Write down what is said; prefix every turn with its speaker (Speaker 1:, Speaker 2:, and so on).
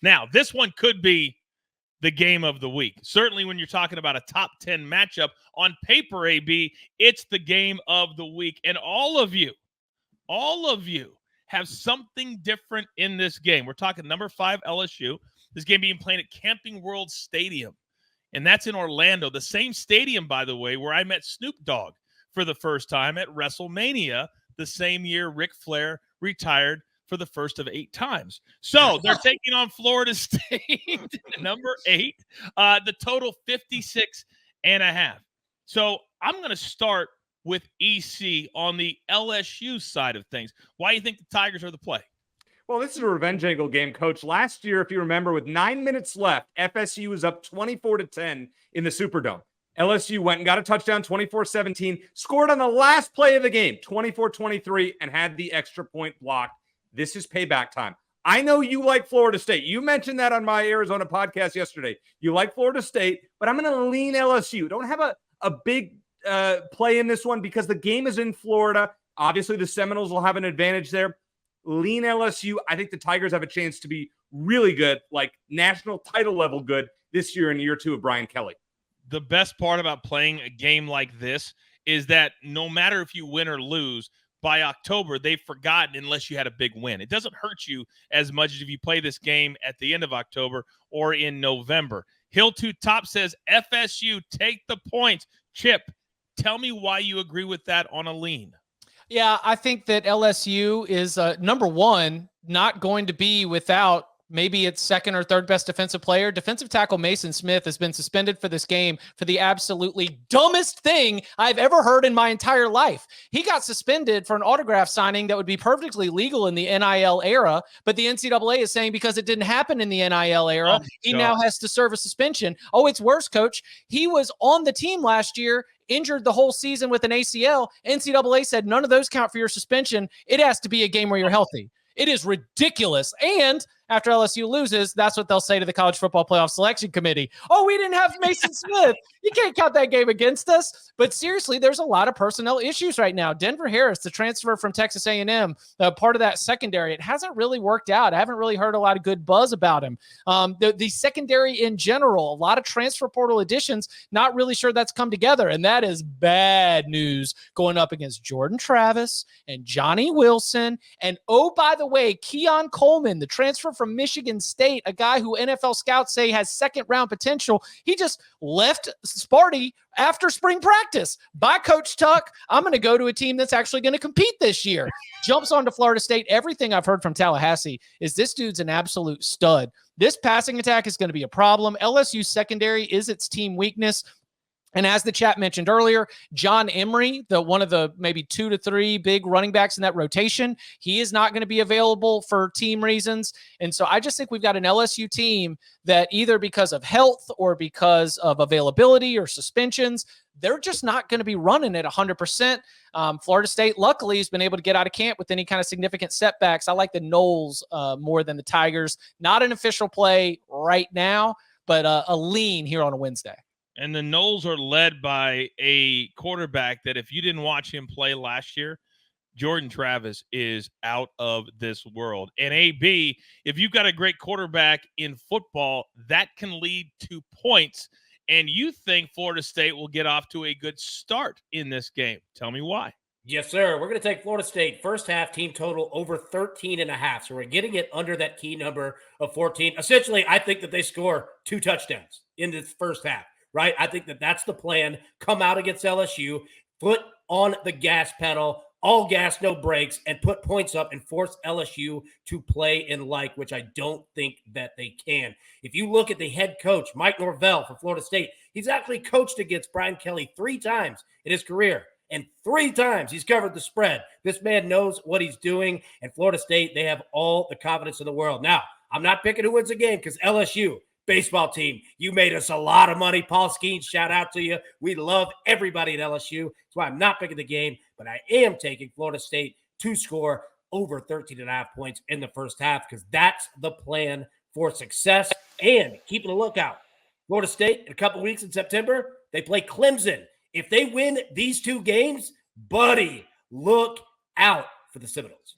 Speaker 1: Now, this one could be the game of the week. Certainly when you're talking about a top 10 matchup on paper, AB, it's the game of the week. And all of you have something different in this game. We're talking number 5 LSU. This game being played at Camping World Stadium, and that's in Orlando. The same stadium, by the way, where I met Snoop Dogg for the first time at WrestleMania the same year Ric Flair retired for the first of 8 times. So they're taking on Florida State, number 8, the total 56.5. So I'm going to start with EC on the LSU side of things. Why do you think the Tigers are the play?
Speaker 2: Well, this is a revenge angle game, Coach. Last year, if you remember, with 9 minutes left, FSU was up 24-10 in the Superdome. LSU went and got a touchdown, 24-17, scored on the last play of the game, 24-23, and had the extra point blocked. This is payback time. I know you like Florida State. You mentioned that on my Arizona podcast yesterday. You like Florida State, but I'm going to lean LSU. Don't have a big play in this one because the game is in Florida. Obviously, the Seminoles will have an advantage there. Lean LSU. I think the Tigers have a chance to be really good, like national title level good this year in year 2 of Brian Kelly.
Speaker 1: The best part about playing a game like this is that no matter if you win or lose, by October, they've forgotten unless you had a big win. It doesn't hurt you as much as if you play this game at the end of October or in November. Hill 2 Top says, FSU, take the points. Chip, tell me why you agree with that on a lean.
Speaker 3: Yeah, I think that LSU is, number one, not going to be without maybe its second or third best defensive player. Defensive tackle Mason Smith has been suspended for this game for the absolutely dumbest thing I've ever heard in my entire life. He got suspended for an autograph signing that would be perfectly legal in the NIL era, but the NCAA is saying because it didn't happen in the NIL era, he now has to serve a suspension. Oh, it's worse, Coach. He was on the team last year, injured the whole season with an ACL. NCAA said none of those count for your suspension. It has to be a game where you're healthy. It is ridiculous. And after LSU loses, that's what they'll say to the College Football Playoff Selection Committee. Oh, we didn't have Mason Smith. You can't count that game against us. But seriously, there's a lot of personnel issues right now. Denver Harris, the transfer from Texas A&M, part of that secondary, it hasn't really worked out. I haven't really heard a lot of good buzz about him. The secondary in general, a lot of transfer portal additions, not really sure that's come together. And that is bad news going up against Jordan Travis and Johnny Wilson. And oh, by the way, Keon Coleman, the transfer from Michigan State, a guy who NFL scouts say has second-round potential. He just left Sparty after spring practice. Bye, Coach Tuck. I'm going to go to a team that's actually going to compete this year. Jumps onto Florida State. Everything I've heard from Tallahassee is this dude's an absolute stud. This passing attack is going to be a problem. LSU secondary is its team weakness. And as the chat mentioned earlier, John Emery, one of the maybe 2 to 3 big running backs in that rotation, he is not going to be available for team reasons. And so I just think we've got an LSU team that either because of health or because of availability or suspensions, they're just not going to be running at 100%. Florida State, luckily, has been able to get out of camp with any kind of significant setbacks. I like the Noles more than the Tigers. Not an official play right now, but a lean here on a Wednesday.
Speaker 1: And the Noles are led by a quarterback that if you didn't watch him play last year, Jordan Travis is out of this world. And AB, if you've got a great quarterback in football, that can lead to points. And you think Florida State will get off to a good start in this game. Tell me why.
Speaker 4: Yes, sir. We're going to take Florida State first half team total over 13.5. So we're getting it under that key number of 14. Essentially, I think that they score 2 touchdowns in this first half. Right? I think that that's the plan. Come out against LSU, foot on the gas pedal, all gas, no brakes, and put points up and force LSU to play and like, which I don't think that they can. If you look at the head coach, Mike Norvell for Florida State, he's actually coached against Brian Kelly 3 times in his career, and 3 times he's covered the spread. This man knows what he's doing, and Florida State, they have all the confidence in the world. Now, I'm not picking who wins the game because LSU, baseball team, you made us a lot of money. Paul Skeens, shout out to you. We love everybody at LSU. That's why I'm not picking the game, but I am taking Florida State to score over 13.5 points in the first half because that's the plan for success. And keeping a lookout, Florida State in a couple weeks in September, they play Clemson. If they win these 2 games, buddy, look out for the Seminoles.